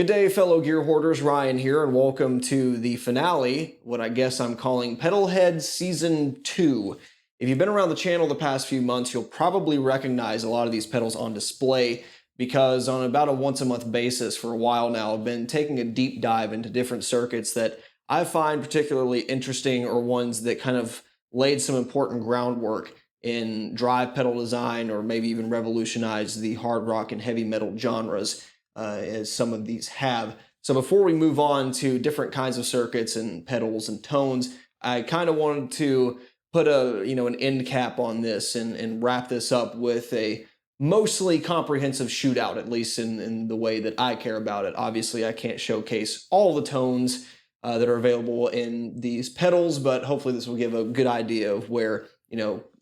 Good day, fellow gear hoarders. Ryan here, and welcome to the finale, what I guess I'm calling Pedalhead Season 2. If you've been around the channel the past few months, you'll probably recognize a lot of these pedals on display because on about a once-a-month basis for a while now, I've been taking a deep dive into different circuits that I find particularly interesting or ones that kind of laid some important groundwork in drive pedal design or maybe even revolutionized the hard rock and heavy metal genres. As some of these have. So before we move on to different kinds of circuits and pedals and tones, I kind of wanted to put an end cap on this and wrap this up with a mostly comprehensive shootout, at least in the way that I care about it. Obviously, I can't showcase all the tones that are available in these pedals, but hopefully this will give a good idea of where,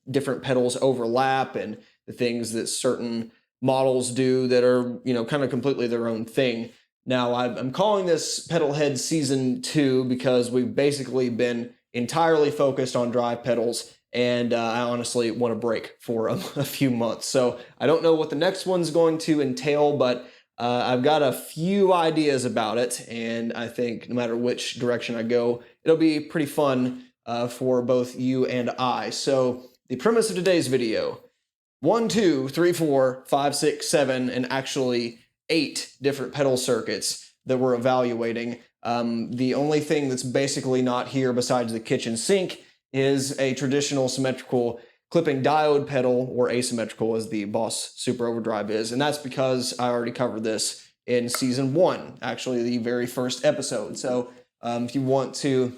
different pedals overlap and the things that certain models do that are, kind of completely their own thing. Now, I'm calling this Pedalhead Season 2 because we've basically been entirely focused on drive pedals, and I honestly want a break for a few months. So I don't know what the next one's going to entail, but I've got a few ideas about it, and I think no matter which direction I go, it'll be pretty fun for both you and I. So the premise of today's video: 1, 2, 3, 4, 5, 6, 7, and actually 8 different pedal circuits that we're evaluating. The only thing that's basically not here besides the kitchen sink is a traditional symmetrical clipping diode pedal, or asymmetrical as the Boss Super Overdrive is. And that's because I already covered this in Season 1, actually the very first episode. So if you want to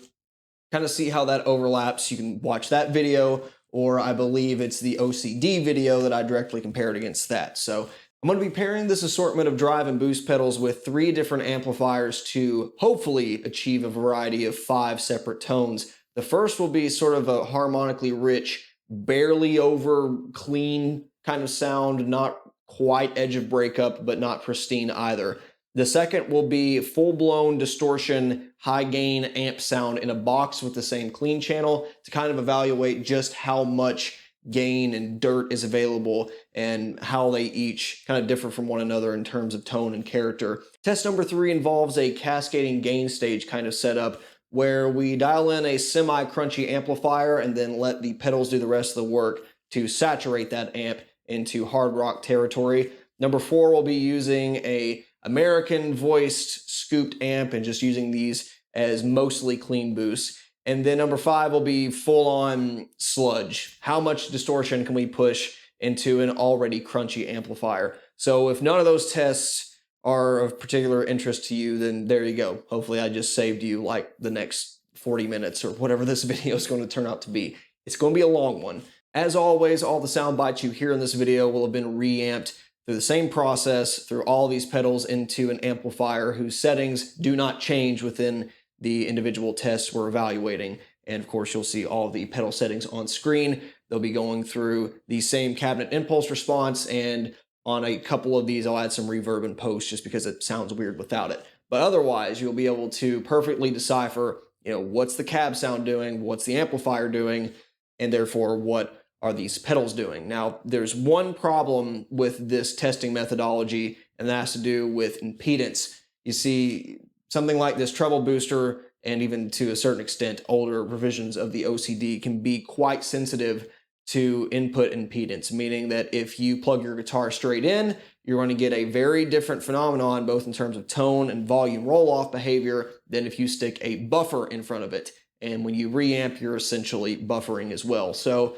kind of see how that overlaps, you can watch that video, or I believe it's the OCD video that I directly compared against that. So I'm going to be pairing this assortment of drive and boost pedals with 3 different amplifiers to hopefully achieve a variety of 5 separate tones. The first will be sort of a harmonically rich, barely over clean kind of sound, not quite edge of breakup, but not pristine either. The second will be full-blown distortion, high-gain amp sound in a box with the same clean channel to kind of evaluate just how much gain and dirt is available and how they each kind of differ from one another in terms of tone and character. Test number 3 involves a cascading gain stage kind of setup where we dial in a semi-crunchy amplifier and then let the pedals do the rest of the work to saturate that amp into hard rock territory. Number 4 will be using a American voiced scooped amp and just using these as mostly clean boosts. And then number 5 will be full on sludge. How much distortion can we push into an already crunchy amplifier? So if none of those tests are of particular interest to you, then there you go. Hopefully I just saved you like the next 40 minutes or whatever this video is going to turn out to be. It's going to be a long one. As always, all the sound bites you hear in this video will have been reamped through the same process, through all these pedals into an amplifier whose settings do not change within the individual tests we're evaluating. And of course, you'll see all the pedal settings on screen. They'll be going through the same cabinet impulse response, and on a couple of these, I'll add some reverb in post just because it sounds weird without it. But otherwise, you'll be able to perfectly decipher, what's the cab sound doing, what's the amplifier doing, and therefore what are these pedals doing. Now, there's one problem with this testing methodology, and that has to do with impedance. You see, something like this treble booster, and even to a certain extent, older revisions of the OCD can be quite sensitive to input impedance, meaning that if you plug your guitar straight in, you're going to get a very different phenomenon, both in terms of tone and volume roll-off behavior, than if you stick a buffer in front of it. And when you reamp, you're essentially buffering as well. So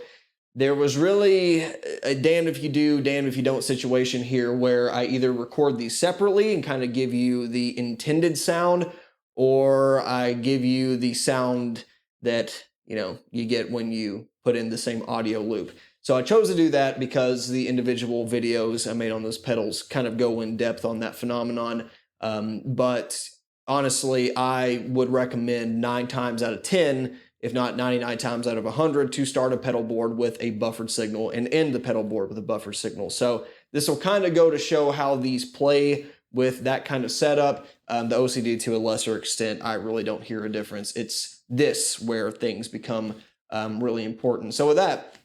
there was really a damned if you do, damned if you don't situation here where I either record these separately and kind of give you the intended sound, or I give you the sound that, you get when you put in the same audio loop. So I chose to do that because the individual videos I made on those pedals kind of go in depth on that phenomenon. But honestly, I would recommend 9 times out of 10, if not 99 times out of 100, to start a pedal board with a buffered signal and end the pedal board with a buffered signal. So this will kind of go to show how these play with that kind of setup. The OCD, to a lesser extent, I really don't hear a difference. It's this where things become really important. So with that,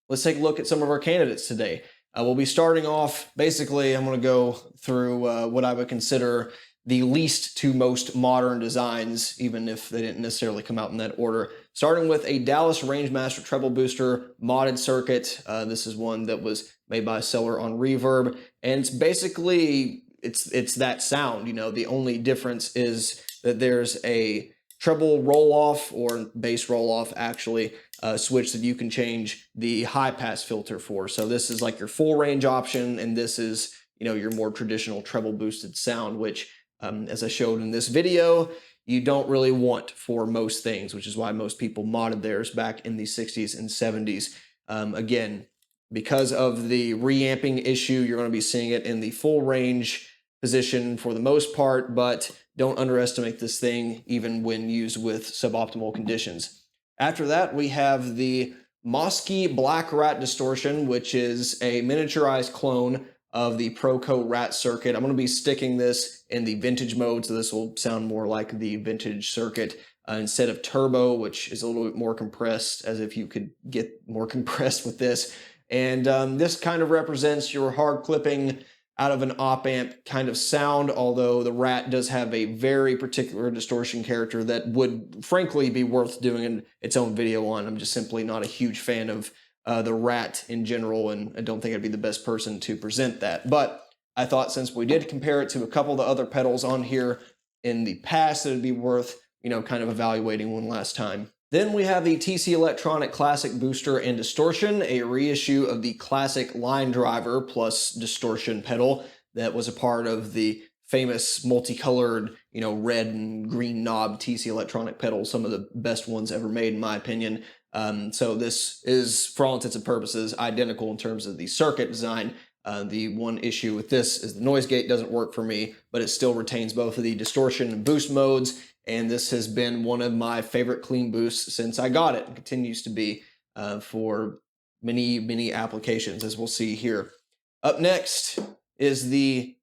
let's take a look at some of our candidates today. We'll be starting off, basically, I'm going to go through what I would consider the least to most modern designs, even if they didn't necessarily come out in that order. Starting with a Dallas Rangemaster treble booster modded circuit. This is one that was made by a seller on Reverb, and it's basically it's that sound. You know, the only difference is that there's a treble roll off, or bass roll off actually, switch that you can change the high pass filter for. So this is like your full range option, and this is, you know, your more traditional treble boosted sound, which as I showed in this video, you don't really want for most things, which is why most people modded theirs back in the 60s and 70s. Again, because of the reamping issue, you're going to be seeing it in the full range position for the most part, but don't underestimate this thing even when used with suboptimal conditions. After that, we have the Mosky Black Rat Distortion, which is a miniaturized clone of the Proco Rat circuit. I'm going to be sticking this in the vintage mode, so this will sound more like the vintage circuit instead of turbo, which is a little bit more compressed, as if you could get more compressed with this. And this kind of represents your hard clipping out of an op amp kind of sound, although the Rat does have a very particular distortion character that would frankly be worth doing its own video on. I'm just simply not a huge fan of the Rat in general, and I don't think I'd be the best person to present that. But I thought since we did compare it to a couple of the other pedals on here in the past, it would be worth, you know, kind of evaluating one last time. Then we have the TC Electronic Classic Booster and Distortion, a reissue of the classic line driver plus distortion pedal that was a part of the famous multicolored, you know, red and green knob TC Electronic pedals, some of the best ones ever made in my opinion. So this is, for all intents and purposes, identical in terms of the circuit design. The one issue with this is the noise gate doesn't work for me, but it still retains both of the distortion and boost modes. And this has been one of my favorite clean boosts since I got it, and continues to be for many, many applications, as we'll see here. Up next is the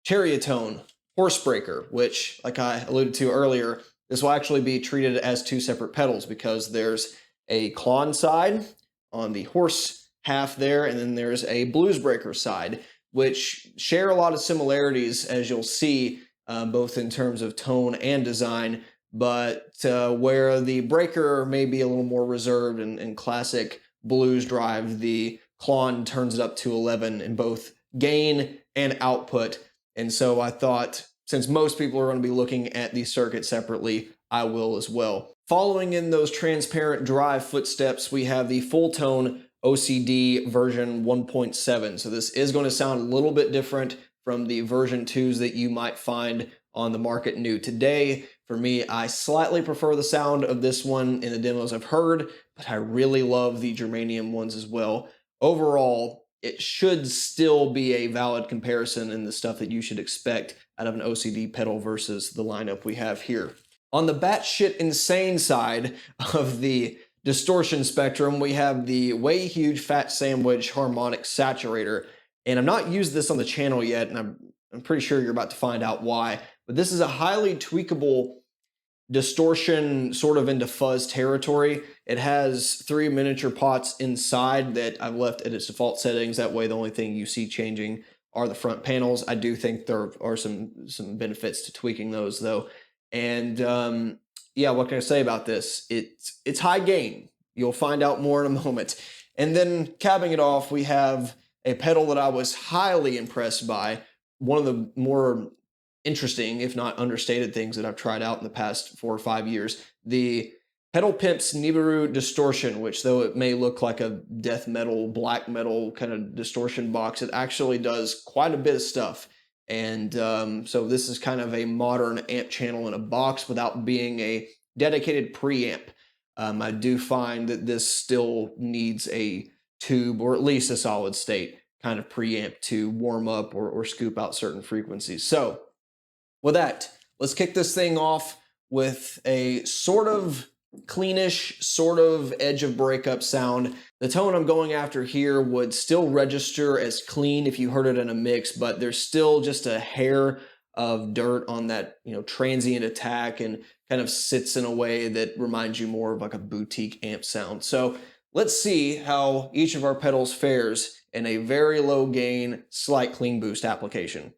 Cherrytone Horsebreaker, which, like I alluded to earlier, this will actually be treated as two separate pedals because there's a KLON side on the horse half there, and then there's a Bluesbreaker side, which share a lot of similarities, as you'll see, both in terms of tone and design, but where the breaker may be a little more reserved and classic blues drive, the KLON turns it up to 11 in both gain and output. And so I thought, since most people are going to be looking at the circuit separately, I will as well. Following in those transparent drive footsteps, we have the full tone OCD version 1.7. So this is going to sound a little bit different from the version 2s that you might find on the market new today. For me, I slightly prefer the sound of this one in the demos I've heard, but I really love the germanium ones as well. Overall, it should still be a valid comparison in the stuff that you should expect out of an OCD pedal versus the lineup we have here. On the batshit insane side of the distortion spectrum, we have the Way Huge Fat Sandwich Harmonic Saturator. And I've not used this on the channel yet, and I'm pretty sure you're about to find out why. But this is a highly tweakable distortion, sort of into fuzz territory. It has 3 miniature pots inside that I've left at its default settings. That way the only thing you see changing are the front panels. I do think there are some benefits to tweaking those though. And yeah, what can I say about this? It's high gain. You'll find out more in a moment. And then capping it off, we have a pedal that I was highly impressed by. One of the more interesting, if not understated, things that I've tried out in the past 4 or 5 years. The Pedal Pimp's Nibiru Distortion, which though it may look like a death metal, black metal kind of distortion box, it actually does quite a bit of stuff. And so this is kind of a modern amp channel in a box without being a dedicated preamp. I do find that this still needs a tube, or at least a solid state kind of preamp to warm up or scoop out certain frequencies. So with that, let's kick this thing off with a sort of cleanish, sort of edge of breakup sound. The tone I'm going after here would still register as clean if you heard it in a mix, but there's still just a hair of dirt on that, you know, transient attack, and kind of sits in a way that reminds you more of like a boutique amp sound. So let's see how each of our pedals fares in a very low gain, slight clean boost application.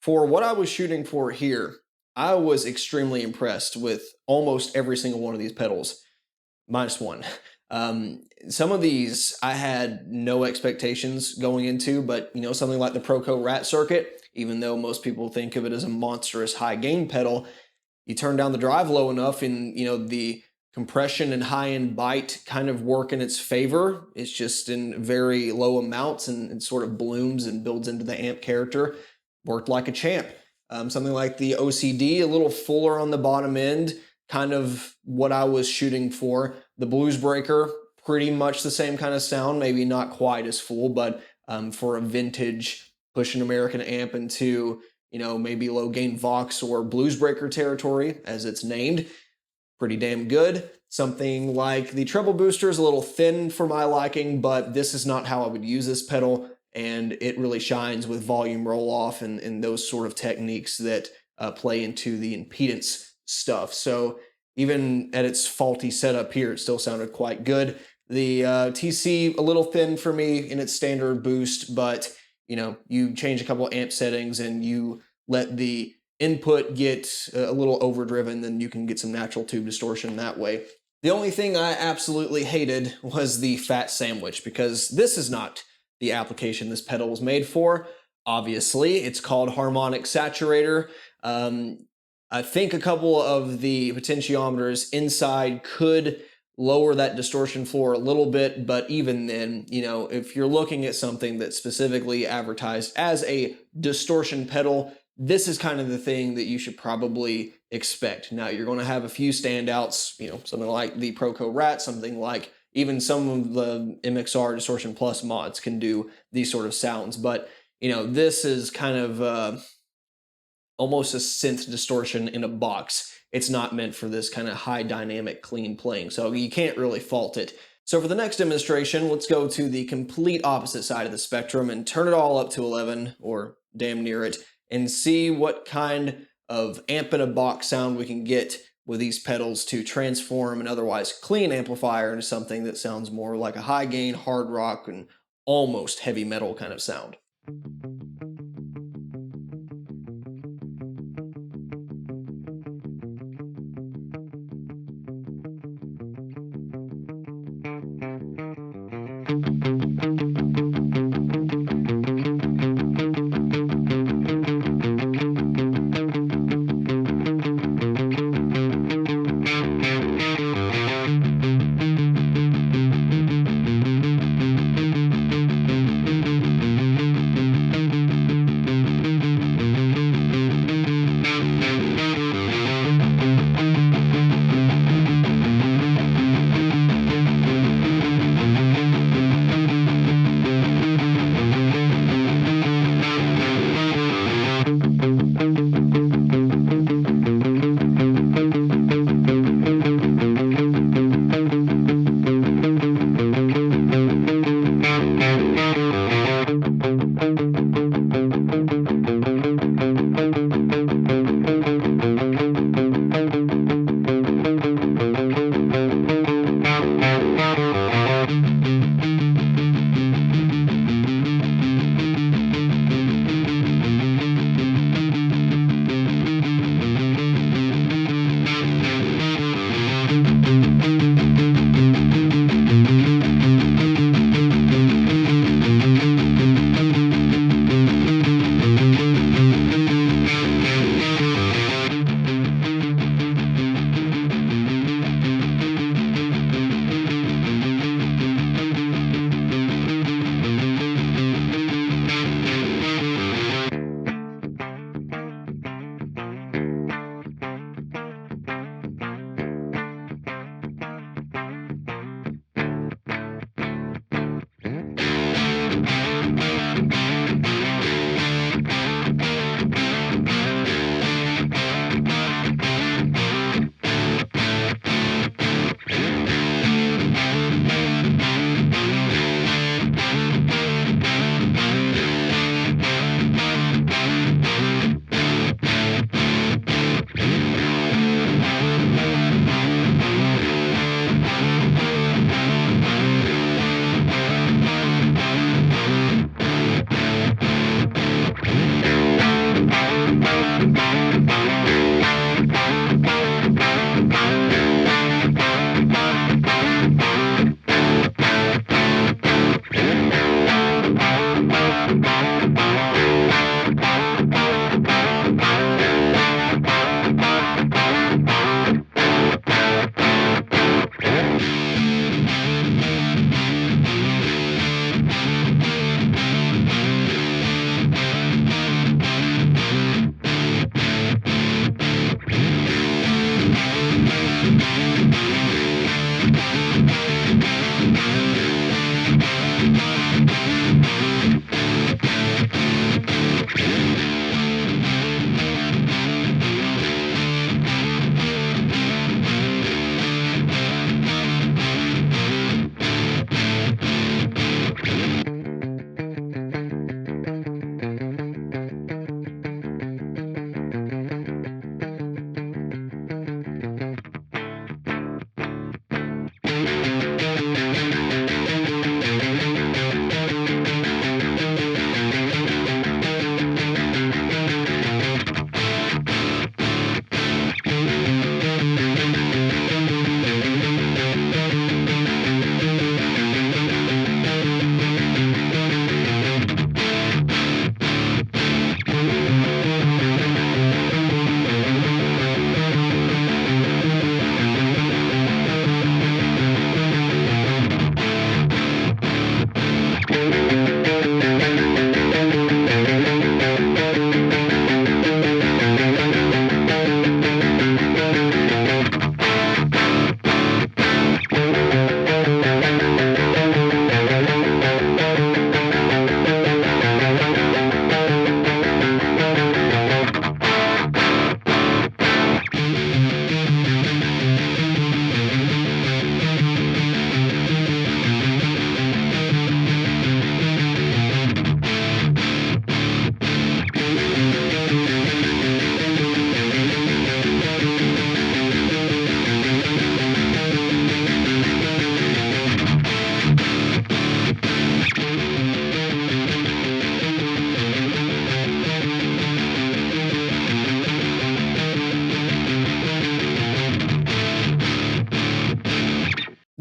For what I was shooting for here, I was extremely impressed with almost every single one of these pedals, minus one. Some of these I had no expectations going into, but you know, something like the Proco Rat Circuit, even though most people think of it as a monstrous high gain pedal, you turn down the drive low enough and you know the compression and high end bite kind of work in its favor. It's just in very low amounts and it sort of blooms and builds into the amp character. Worked like a champ. Something like the OCD, a little fuller on the bottom end, kind of what I was shooting for. The Blues Breaker, pretty much the same kind of sound, maybe not quite as full, but for a vintage pushing American amp into, you know, maybe low gain Vox or Blues Breaker territory, as it's named, pretty damn good. Something like the treble booster is a little thin for my liking, but this is not how I would use this pedal, and it really shines with volume roll off and those sort of techniques that play into the impedance stuff. So even at its faulty setup here, it still sounded quite good. The TC, a little thin for me in its standard boost, but you know, you change a couple of amp settings and you let the input get a little overdriven, then you can get some natural tube distortion that way. The only thing I absolutely hated was the fat sandwich, because this is not the application this pedal was made for. Obviously, it's called harmonic saturator. I think a couple of the potentiometers inside could lower that distortion floor a little bit, but even then, you know, if you're looking at something that's specifically advertised as a distortion pedal, this is kind of the thing that you should probably expect. Now, you're going to have a few standouts, you know, something like the Proco Rat, something like even some of the MXR Distortion Plus mods can do these sort of sounds. But, you know, this is kind of almost a synth distortion in a box. It's not meant for this kind of high dynamic, clean playing. So you can't really fault it. So for the next demonstration, let's go to the complete opposite side of the spectrum and turn it all up to 11, or damn near it, and see what kind of amp in a box sound we can get with these pedals to transform an otherwise clean amplifier into something that sounds more like a high gain, hard rock, and almost heavy metal kind of sound.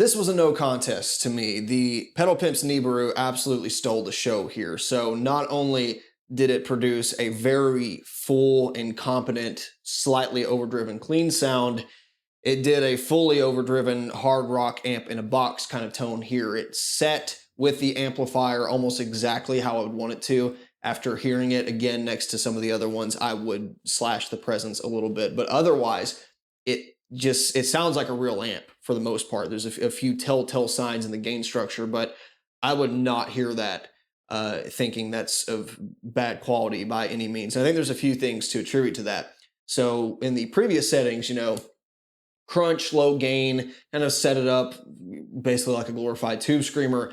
This was a no contest to me. The Pedal Pimp's Nibiru absolutely stole the show here. So not only did it produce a very full and competent, slightly overdriven clean sound, it did a fully overdriven hard rock amp in a box kind of tone here. It set with the amplifier almost exactly how I would want it to. After hearing it again next to some of the other ones, I would slash the presence a little bit, but otherwise it sounds like a real amp for the most part. There's a few telltale signs in the gain structure, but I would not hear that thinking that's of bad quality by any means. And I think there's a few things to attribute to that. So in the previous settings, you know, crunch, low gain, kind of set it up basically like a glorified tube screamer.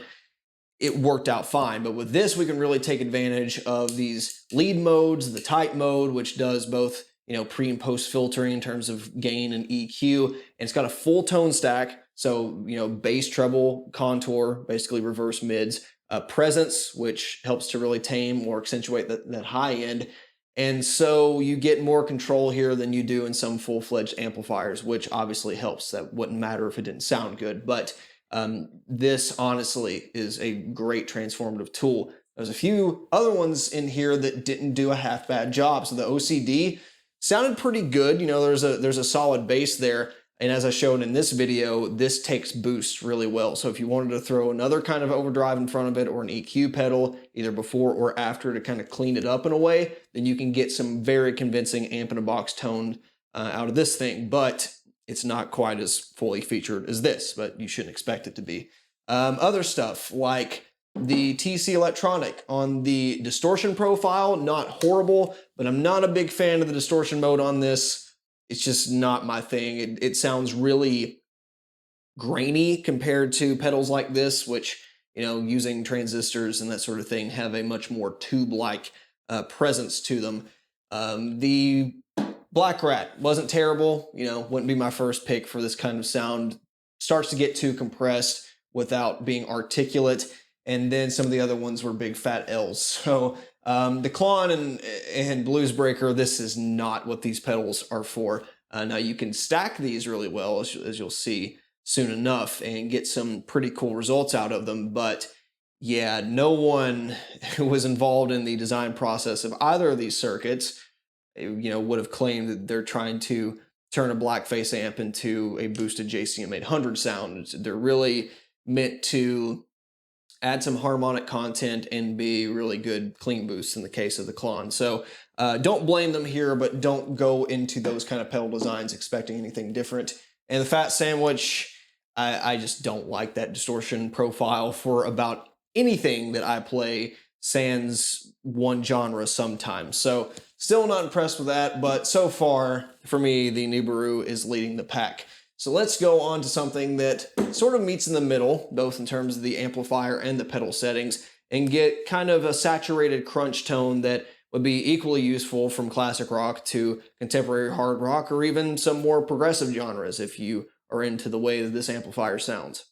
It worked out fine, but with this, we can really take advantage of these lead modes, the type mode, which does both, you know, pre and post filtering in terms of gain and EQ, and it's got a full tone stack. So, you know, bass, treble, contour, basically reverse mids, presence, which helps to really tame or accentuate that high end. And so you get more control here than you do in some full-fledged amplifiers, which obviously helps. That wouldn't matter if it didn't sound good, but this honestly is a great transformative tool. There's a few other ones in here that didn't do a half bad job. So the OCD sounded pretty good. You know, there's a solid bass there. And as I showed in this video, this takes boost really well. So if you wanted to throw another kind of overdrive in front of it or an EQ pedal, either before or after to kind of clean it up in a way, then you can get some very convincing amp in a box tone out of this thing. But it's not quite as fully featured as this, but you shouldn't expect it to be. Other stuff like the TC Electronic on the distortion profile, not horrible, but I'm not a big fan of the distortion mode on this. It's just not my thing. It sounds really grainy compared to pedals like this, which, you know, using transistors and that sort of thing have a much more tube-like presence to them. The Black Rat wasn't terrible, you know, wouldn't be my first pick for this kind of sound. Starts to get too compressed without being articulate, and then some of the other ones were big fat L's. So the KLON and Blues Breaker, this is not what these pedals are for. Now you can stack these really well, as you'll see soon enough, and get some pretty cool results out of them, but yeah, no one who was involved in the design process of either of these circuits, you know, would have claimed that they're trying to turn a blackface amp into a boosted JCM 800 sound. They're really meant to add some harmonic content and be really good clean boosts in the case of the KLON. So don't blame them here, but don't go into those kind of pedal designs expecting anything different. And the Fat Sandwich, I just don't like that distortion profile for about anything that I play, sans one genre sometimes. So still not impressed with that, but so far, for me, the Nibiru is leading the pack. So let's go on to something that sort of meets in the middle, both in terms of the amplifier and the pedal settings, and get kind of a saturated crunch tone that would be equally useful from classic rock to contemporary hard rock, or even some more progressive genres if you are into the way that this amplifier sounds.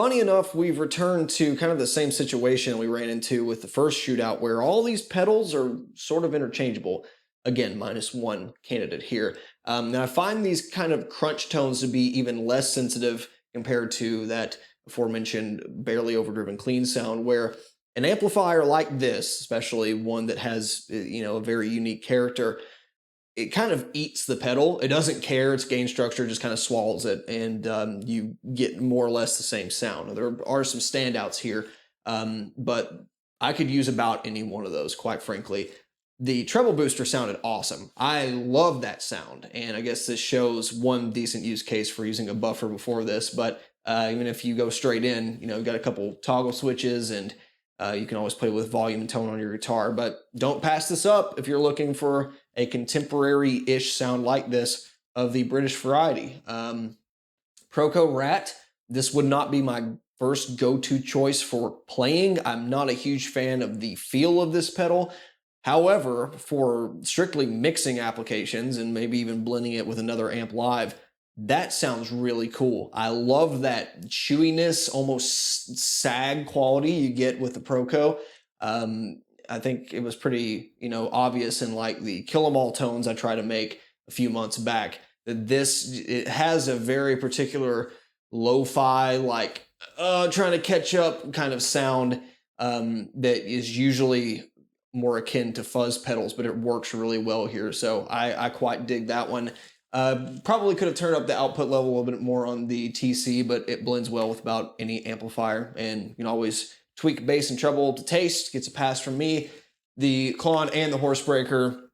funny enough, we've returned to kind of the same situation we ran into with the first shootout, where all these pedals are sort of interchangeable. Again, -1 candidate here. And I find these kind of crunch tones to be even less sensitive compared to that aforementioned barely overdriven clean sound, where an amplifier like this, especially one that has, a very unique character, it kind of eats the pedal. It doesn't care. Its gain structure just kind of swallows it, and you get more or less the same sound. There are some standouts here, but I could use about any one of those, quite frankly. The treble booster sounded awesome. I love that sound, and I guess this shows one decent use case for using a buffer before this, but even if you go straight in, you've got a couple toggle switches, and you can always play with volume and tone on your guitar, but don't pass this up if you're looking for a contemporary-ish sound like this of the British variety. Proco Rat, this would not be my first go-to choice for playing. I'm not a huge fan of the feel of this pedal. However, for strictly mixing applications and maybe even blending it with another amp live, that sounds really cool. I love that chewiness, almost sag quality you get with the Proco. I think it was pretty, obvious in like the Kill 'Em All tones I tried to make a few months back, that it has a very particular lo-fi, like trying to catch up kind of sound that is usually more akin to fuzz pedals, but it works really well here. So I quite dig that one. Probably could have turned up the output level a little bit more on the TC, but it blends well with about any amplifier, and you can always tweak bass and treble to taste. Gets a pass from me. The KLON and the Horsebreaker,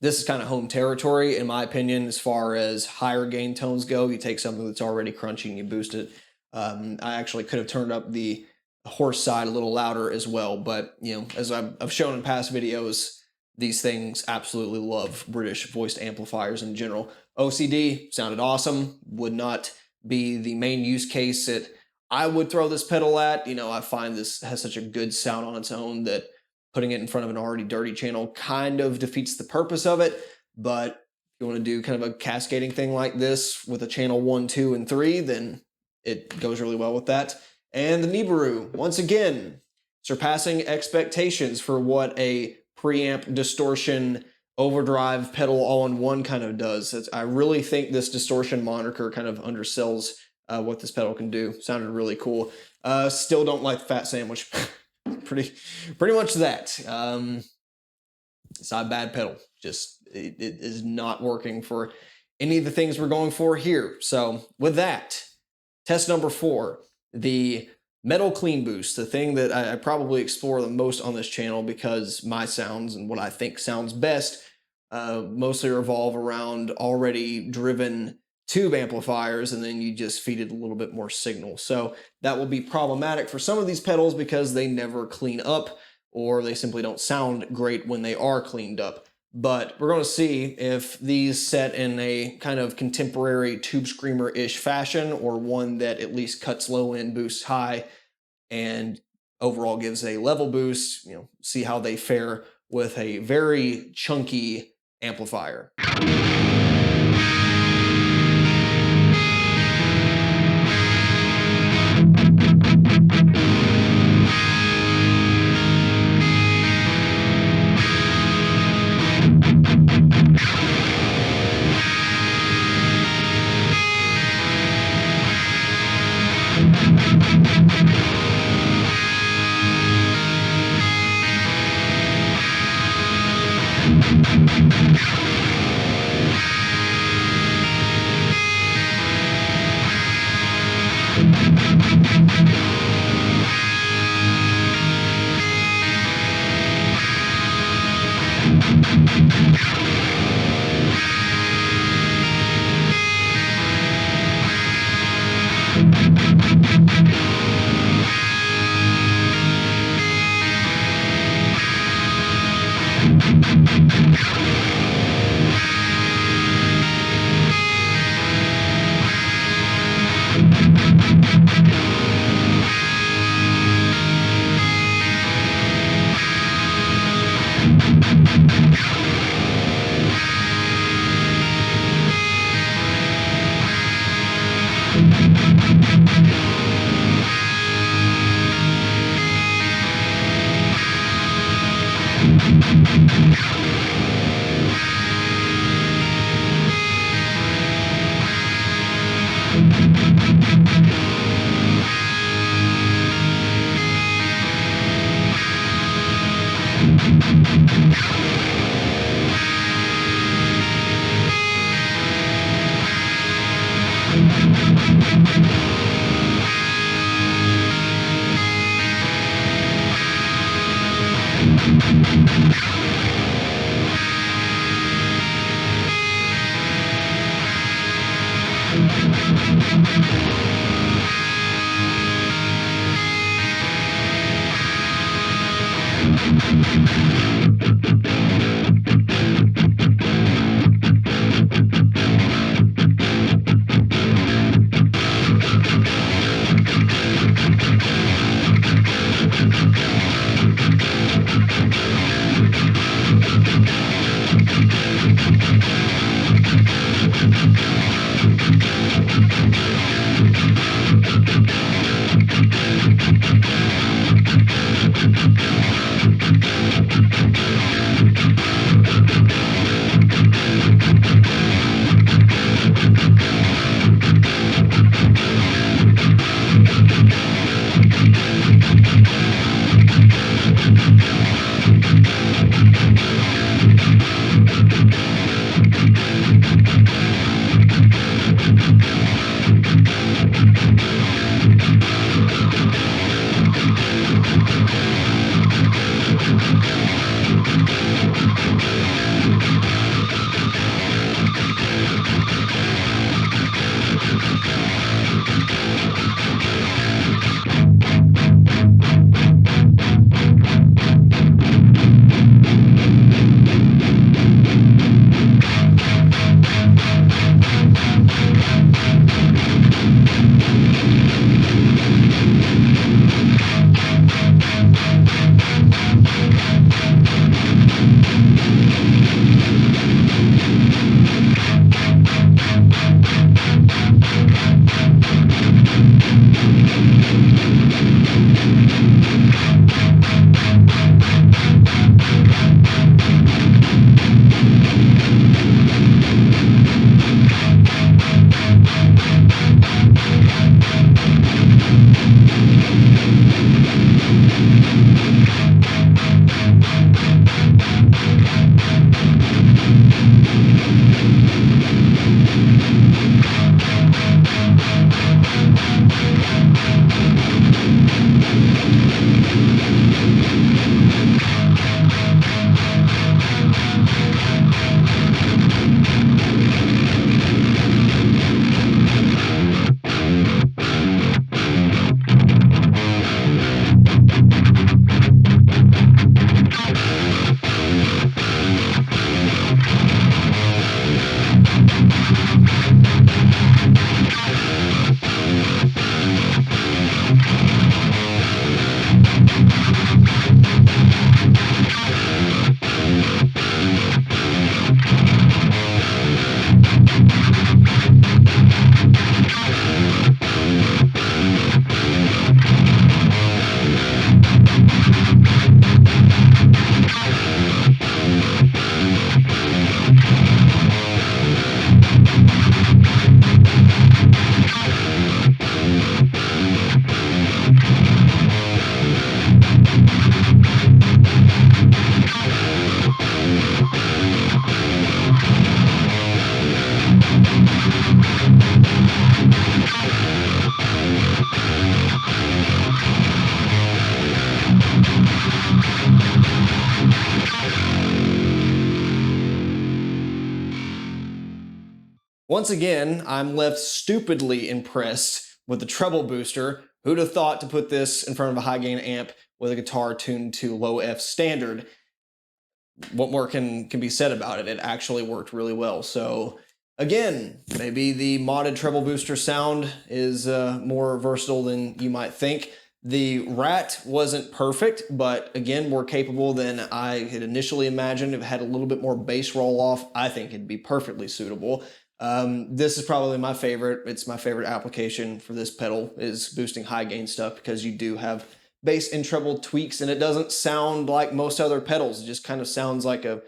this is kind of home territory in my opinion as far as higher gain tones go. You take something that's already crunchy and you boost it. I actually could have turned up the horse side a little louder as well, but as I've shown in past videos, these things absolutely love British voiced amplifiers in general. OCD sounded awesome. Would not be the main use case that I would throw this pedal at. I find this has such a good sound on its own that putting it in front of an already dirty channel kind of defeats the purpose of it. But if you want to do kind of a cascading thing like this with a channel 1, 2, and 3, then it goes really well with that. And the Nibiru, once again, surpassing expectations for what a preamp distortion overdrive pedal all-in-one kind of does. I really think this distortion moniker kind of undersells what this pedal can do. Sounded really cool. Still don't like the fat sandwich. pretty much that. It's not a bad pedal. Just it is not working for any of the things we're going for here. So with that, test number 4, the Metal Clean Boost, the thing that I probably explore the most on this channel because my sounds and what I think sounds best mostly revolve around already driven tube amplifiers, and then you just feed it a little bit more signal. So that will be problematic for some of these pedals because they never clean up, or they simply don't sound great when they are cleaned up. But we're going to see if these set in a kind of contemporary tube screamer-ish fashion, or one that at least cuts low end, boosts high, and overall gives a level boost. See how they fare with a very chunky amplifier. Once again, I'm left stupidly impressed with the treble booster. Who'd have thought to put this in front of a high gain amp with a guitar tuned to low F standard? What more can be said about it? It actually worked really well. So again, maybe the modded treble booster sound is more versatile than you might think. The Rat wasn't perfect, but again, more capable than I had initially imagined. If it had a little bit more bass roll off, I think it'd be perfectly suitable. This is probably my favorite. It's my favorite application for this pedal, is boosting high gain stuff, because you do have bass and treble tweaks, and it doesn't sound like most other pedals. It just kind of sounds like a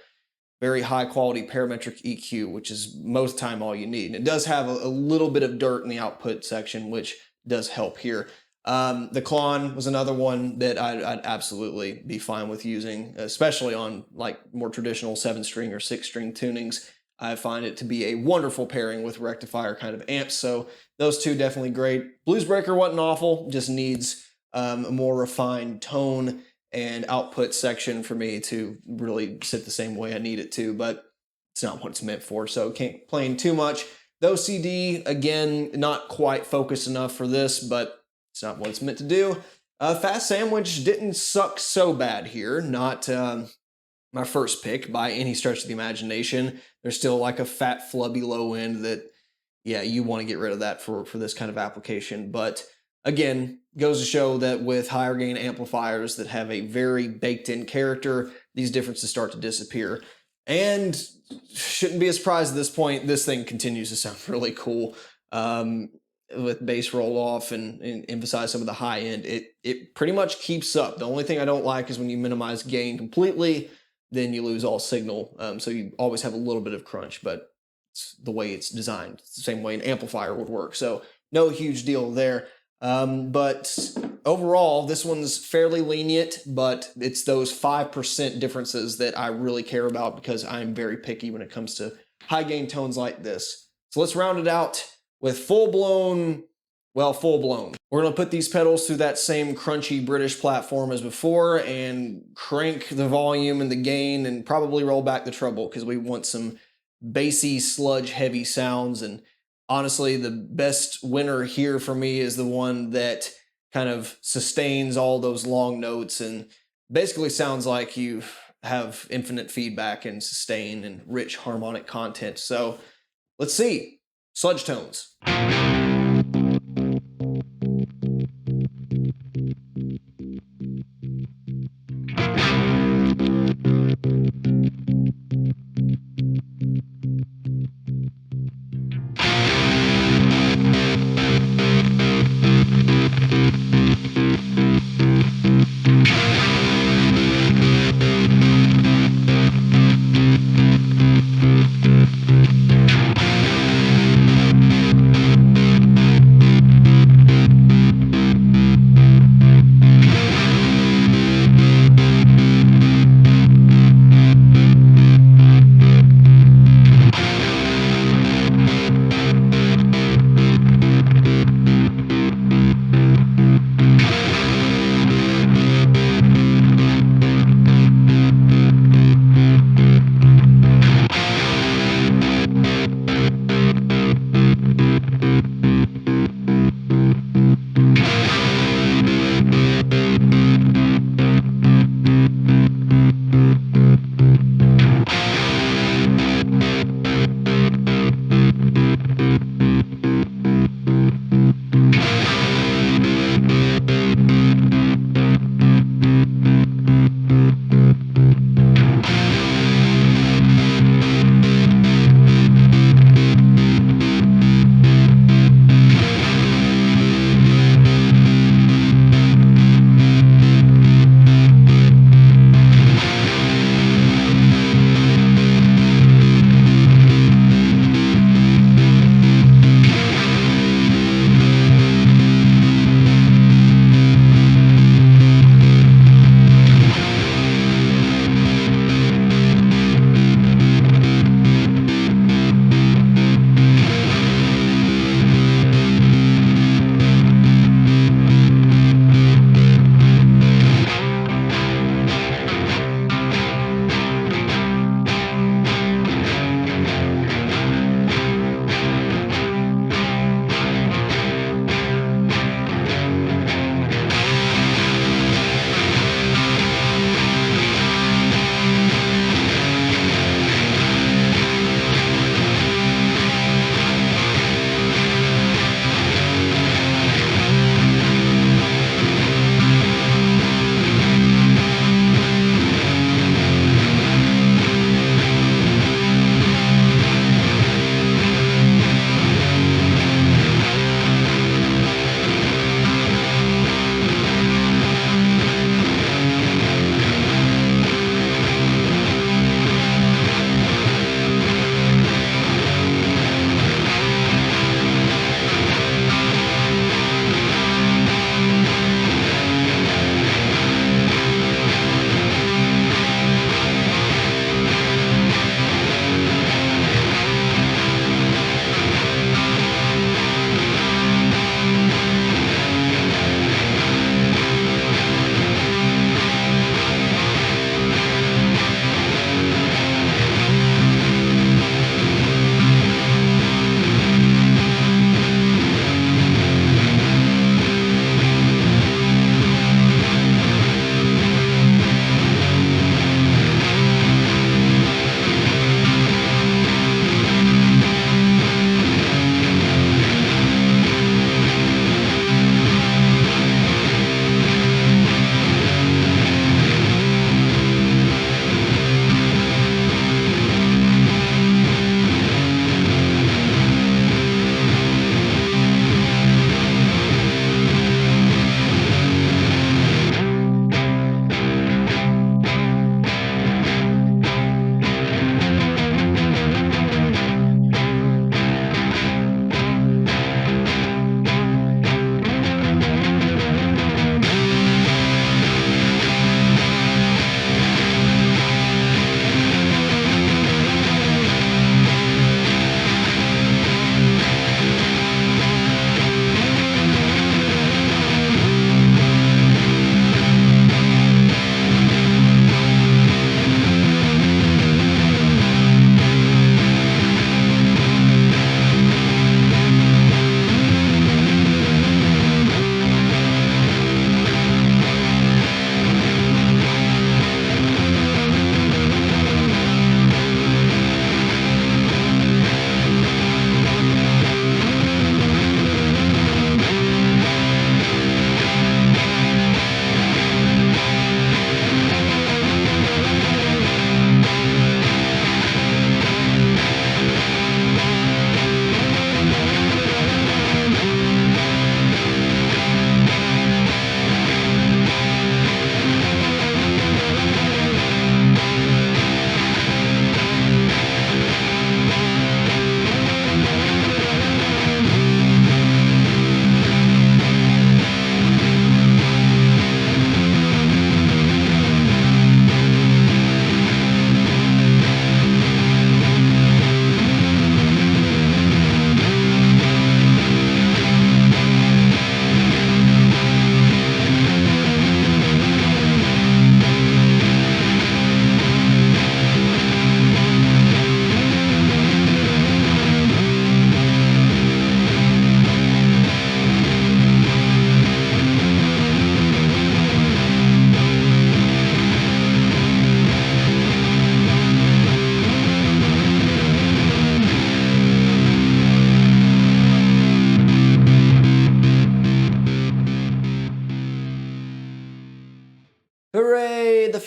very high quality parametric EQ, which is most time all you need. And it does have a little bit of dirt in the output section, which does help here. The KLON was another one that I'd absolutely be fine with using, especially on like more traditional 7-string or 6-string tunings. I find it to be a wonderful pairing with rectifier kind of amps. So those two definitely great. Bluesbreaker wasn't awful, just needs a more refined tone and output section for me to really sit the same way I need it to, but it's not what it's meant for, so can't complain too much. The OCD, again, not quite focused enough for this, but it's not what it's meant to do. Fast Sandwich didn't suck so bad here, not my first pick by any stretch of the imagination. There's still like a fat, flubby low end that, yeah, you want to get rid of that for this kind of application, but again, goes to show that with higher gain amplifiers that have a very baked in character, these differences start to disappear. And shouldn't be a surprise at this point, this thing continues to sound really cool. With bass roll off and emphasize some of the high end, it pretty much keeps up. The only thing I don't like is when you minimize gain completely, then you lose all signal. So you always have a little bit of crunch, but it's the way it's designed. It's the same way an amplifier would work. So no huge deal there. But overall, this one's fairly lenient, but it's those 5% differences that I really care about because I'm very picky when it comes to high gain tones like this. So let's round it out with full-blown. We're going to put these pedals through that same crunchy British platform as before and crank the volume and the gain and probably roll back the treble because we want some bassy, sludge-heavy sounds. And honestly, the best winner here for me is the one that kind of sustains all those long notes and basically sounds like you have infinite feedback and sustain and rich harmonic content. So let's see. Sludge tones.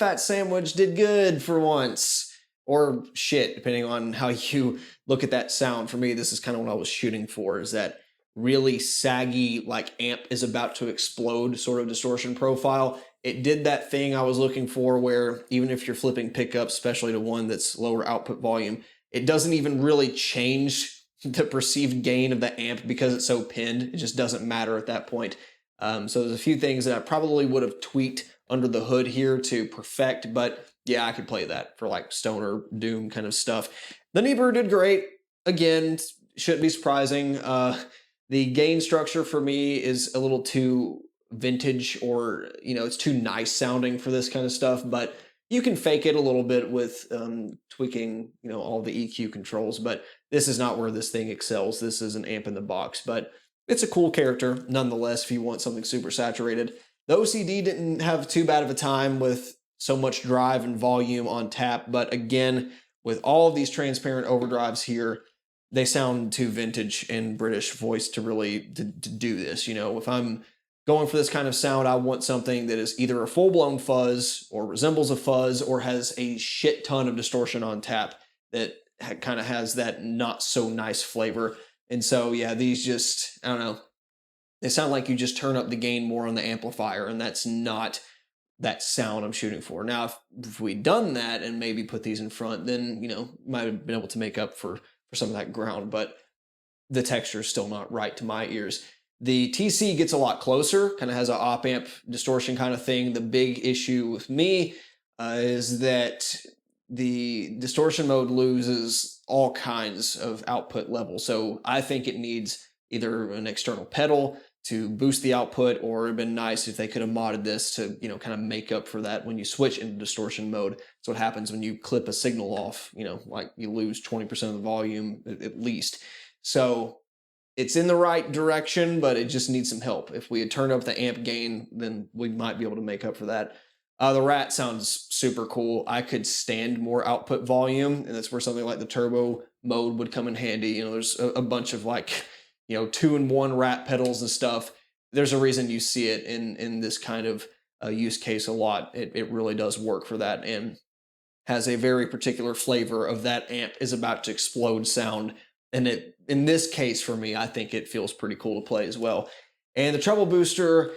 Fat Sandwich did good for once. Or shit, depending on how you look at that sound. For me, this is kind of what I was shooting for, is that really saggy, like amp is about to explode sort of distortion profile. It did that thing I was looking for where even if you're flipping pickups, especially to one that's lower output volume, it doesn't even really change the perceived gain of the amp because it's so pinned. It just doesn't matter at that point. So there's a few things that I probably would have tweaked under the hood here to perfect, but yeah, I could play that for like stoner doom kind of stuff. The Niebuhr did great. Again, shouldn't be surprising. The gain structure for me is a little too vintage, or it's too nice sounding for this kind of stuff, but you can fake it a little bit with tweaking all the EQ controls. But this is not where this thing excels. This is an amp in the box, but it's a cool character nonetheless if you want something super saturated. The OCD didn't have too bad of a time with so much drive and volume on tap, but again, with all of these transparent overdrives here, they sound too vintage and British voice to really to do this. If I'm going for this kind of sound, I want something that is either a full-blown fuzz or resembles a fuzz or has a shit ton of distortion on tap that kind of has that not so nice flavor. And so, yeah, these just, I don't know, they sound like you just turn up the gain more on the amplifier, and that's not that sound I'm shooting for. Now, if we'd done that and maybe put these in front, then, might have been able to make up for some of that ground, but the texture is still not right to my ears. The TC gets a lot closer, kind of has an op-amp distortion kind of thing. The big issue with me is that the distortion mode loses all kinds of output levels. So I think it needs either an external pedal to boost the output, or it'd been nice if they could have modded this to, kind of make up for that when you switch into distortion mode. So what happens when you clip a signal off, like you lose 20% of the volume at least. So it's in the right direction, but it just needs some help. If we had turned up the amp gain, then we might be able to make up for that. The Rat sounds super cool. I could stand more output volume, and that's where something like the turbo mode would come in handy. There's a bunch of like, 2-in-1 Rat pedals and stuff. There's a reason you see it in this kind of use case a lot. It really does work for that, and has a very particular flavor of that amp is about to explode sound. And it, in this case for me, I think it feels pretty cool to play as well. And the treble booster,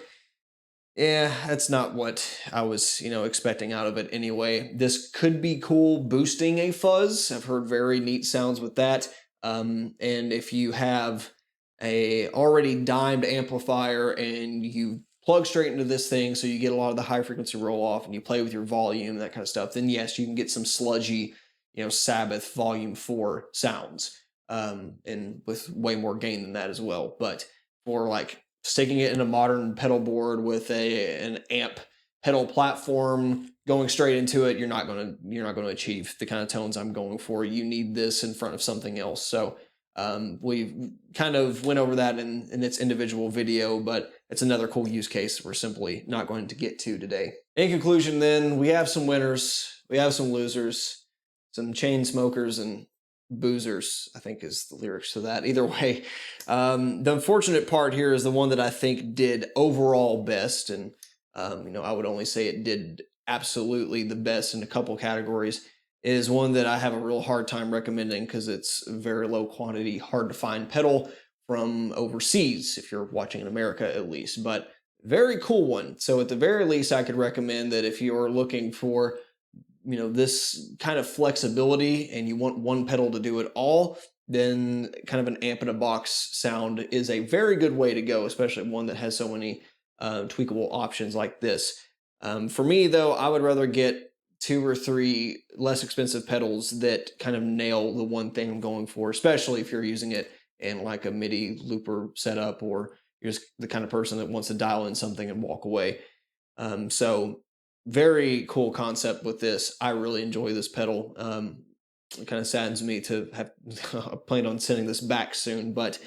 yeah, that's not what I was, expecting out of it anyway. This could be cool boosting a fuzz. I've heard very neat sounds with that. And if you have a already dimed amplifier and you plug straight into this thing so you get a lot of the high frequency roll off and you play with your volume, that kind of stuff, then yes, you can get some sludgy, Sabbath volume 4 sounds, and with way more gain than that as well. But for like sticking it in a modern pedal board with an amp pedal platform, going straight into it, you're not going to achieve the kind of tones I'm going for. You need this in front of something else. So we kind of went over that in its individual video, but it's another cool use case we're simply not going to get to today. In conclusion, then, we have some winners, we have some losers, some chain smokers and boozers, I think is the lyrics to that. Either way, the unfortunate part here is the one that I think did overall best, and I would only say it did absolutely the best in a couple categories, is one that I have a real hard time recommending because it's very low quantity, hard to find pedal from overseas, if you're watching in America at least, but very cool one. So at the very least, I could recommend that if you're looking for, this kind of flexibility and you want one pedal to do it all, then kind of an amp in a box sound is a very good way to go, especially one that has so many tweakable options like this. For me though, I would rather get 2 or 3 less expensive pedals that kind of nail the one thing I'm going for, especially if you're using it in like a MIDI looper setup, or you're just the kind of person that wants to dial in something and walk away. So very cool concept with this. I really enjoy this pedal. It kind of saddens me to have planned on sending this back soon, but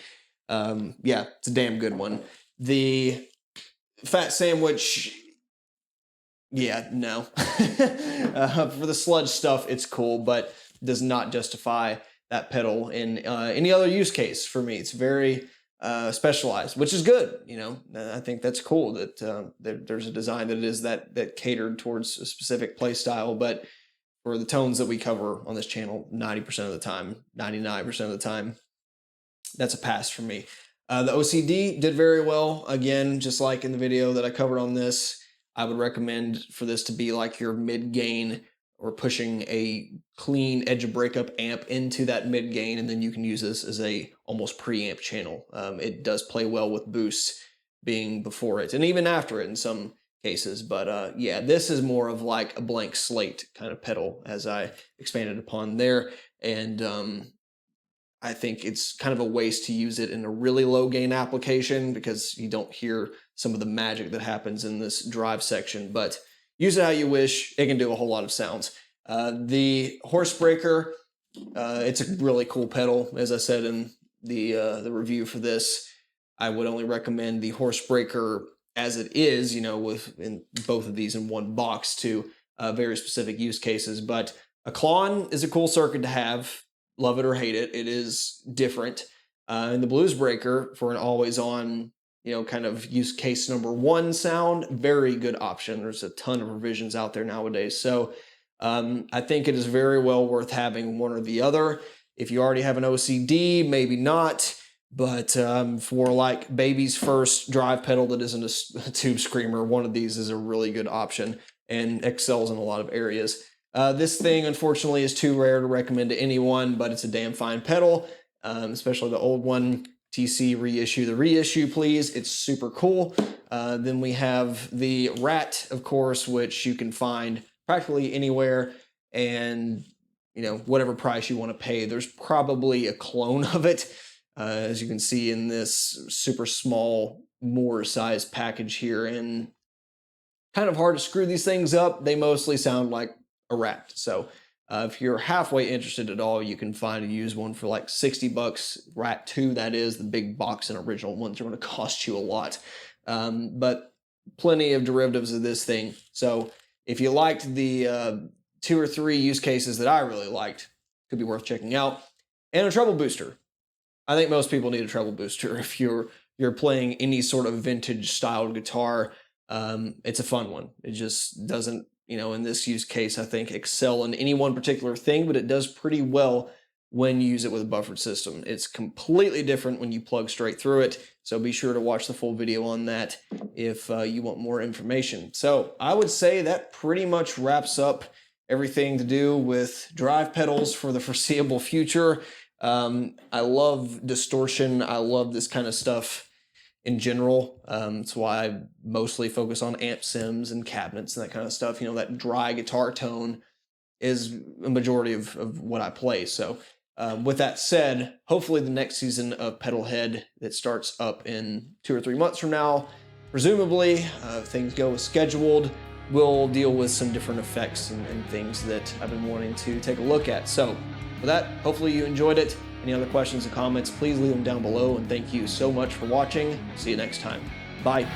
yeah, it's a damn good one. The Fat Sandwich, yeah, no. For the sludge stuff, it's cool, but does not justify that pedal in any other use case for me. It's very specialized, which is good. You know, I think that's cool that there's a design that is that catered towards a specific play style. But for the tones that we cover on this channel, 90% of the time, 99% of the time, that's a pass for me. The OCD did very well. Again, just like in the video that I covered on this, I would recommend for this to be like your mid-gain, or pushing a clean edge of breakup amp into that mid gain, and then you can use this as a almost preamp channel. It does play well with boost being before it and even after it in some cases. But yeah, this is more of like a blank slate kind of pedal, as I expanded upon there. And I think it's kind of a waste to use it in a really low gain application because you don't hear some of the magic that happens in this drive section. But use it how you wish. It can do a whole lot of sounds. The Horsebreaker, it's a really cool pedal. As I said in the review for this, I would only recommend the Horsebreaker as it is, you know, in both of these in one box to very specific use cases. But a KLON is a cool circuit to have. Love it or hate it. It is different. And the Bluesbreaker for an always-on, you know, kind of use case number one sound, very good option. There's a ton of revisions out there nowadays. So I think it is very well worth having one or the other. If you already have an OCD, maybe not. But for like baby's first drive pedal that isn't a tube screamer, one of these is a really good option and excels in a lot of areas. This thing, unfortunately, is too rare to recommend to anyone, but it's a damn fine pedal, especially the old one. TC reissue the reissue, please. It's super cool. Then we have the Rat, of course, which you can find practically anywhere, and you know, whatever price you want to pay. There's probably a clone of it, as you can see in this super small Moore size package here, and kind of hard to screw these things up. They mostly sound like a Rat. So if you're halfway interested at all, you can find a used one for like 60 bucks. Rat 2, that is. The big box and original ones are going to cost you a lot. But plenty of derivatives of this thing. So if you liked the 2 or 3 use cases that I really liked, could be worth checking out. And a treble booster. I think most people need a treble booster if you're playing any sort of vintage styled guitar. It's a fun one. It just doesn't, you know, in this use case, I think excel in any one particular thing, but it does pretty well when you use it with a buffered system. It's completely different when you plug straight through it. So be sure to watch the full video on that if you want more information. So I would say that pretty much wraps up everything to do with drive pedals for the foreseeable future. I love distortion. I love this kind of stuff in general. That's why I mostly focus on amp sims and cabinets and that kind of stuff. You know, that dry guitar tone is a majority of what I play. So with that said, hopefully the next season of Pedalhead that starts up in 2 or 3 months from now, presumably, if things go as scheduled, we'll deal with some different effects and things that I've been wanting to take a look at. So for that, hopefully you enjoyed it. Any other questions or comments, please leave them down below, and thank you so much for watching. See you next time. Bye.